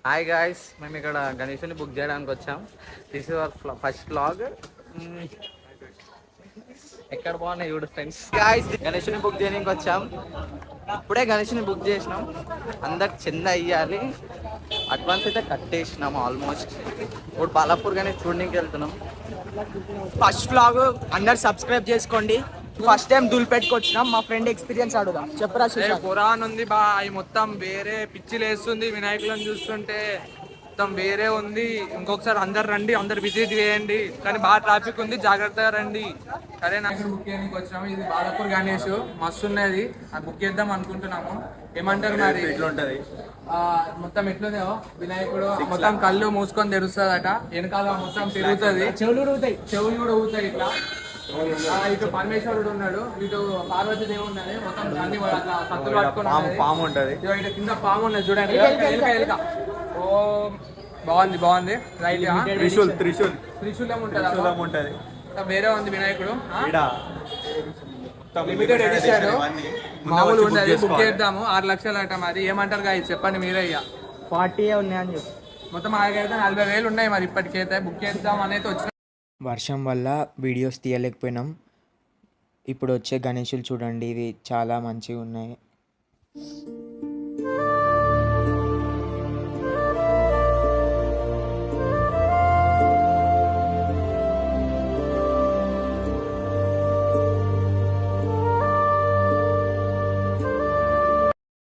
Hi guys, మేము ఇక్కడ గణేషుని బుక్ చేయడానికి వచ్చాం. This is our first vlog. ఎక్కడ బాగున్నాయి చూడు ఫ్రెండ్స్. గాయ్స్, గణేషుని బుక్ చేయడానికి వచ్చాం. ఇప్పుడే గణేషుని బుక్ చేసినాం. అందరికి చెంద అయ్యాలి. అడ్వాన్స్ అయితే కట్టేసినాం ఆల్మోస్ట్. ఇప్పుడు బాలాపూర్ గణేష్ చూడడానికి వెళ్తున్నాం. ఫస్ట్ వ్లాగ్ అందరు సబ్స్క్రైబ్ చేసుకోండి. ఫస్ట్ టైం దులిపెట్టుకు వచ్చినాం. మా ఫ్రెండ్ ఎక్స్పీరియన్స్ అడుగుదాం. చెప్పరా పురాణం ఉంది బా, అవి మొత్తం వేరే పిచ్చిలేస్తుంది. వినాయకులను చూస్తుంటే మొత్తం వేరే ఉంది. ఇంకొకసారి అందరు రండి, అందరు విజిట్ చేయండి. కానీ బాగా ట్రాఫిక్ ఉంది, జాగ్రత్తగా రండి. సరే, నాకు బుక్ చేయడానికి వచ్చినాము. ఇది బాలాపూర్ గణేష్ మస్తు ఉన్నది. అది బుక్ చేద్దాం అనుకుంటున్నాము. ఏమంటారు మరి? ఎట్లుంటది మొత్తం ఎట్లుందో వినాయకుడు మొత్తం కళ్ళు మూసుకొని తెరుస్తుందట. వెనకాల మొత్తం తిరుగుతుంది, చెవులు కూడా ఊగుతాయి ఇట్లా. ఇటు పరమేశ్వరుడు ఉన్నాడు, ఇటు పార్వతి దేవుడు ఉన్నది. మొత్తం అన్ని అట్లా కత్తులు పట్టుకొని పాము ఉంటది. ఇటు కింద పాము ఉన్నది చూడండి. ఎలుక. ఓ బాగుంది రైట్. త్రిశూలం ఉంటది. వేరే ఉంది వినాయకుడు. లిమిటెడ్ ఎడిషన్ మామూలు ఉండదు. బుక్ చేద్దాము. 6 లక్షలు అట. మరి ఏమంటారు గాయ, చెప్పండి మీరే. ఇక 40 ఉన్నాయని చెప్పి మొత్తం ఆగైతే 40,000 ఉన్నాయి. మరి ఇప్పటికైతే బుక్ చేద్దాం అనేది వచ్చిన. వర్షం వల్ల వీడియోస్ తీయలేకపోయినాం. ఇప్పుడు వచ్చే గణేషులు చూడండి, ఇవి చాలా మంచిగా ఉన్నాయి.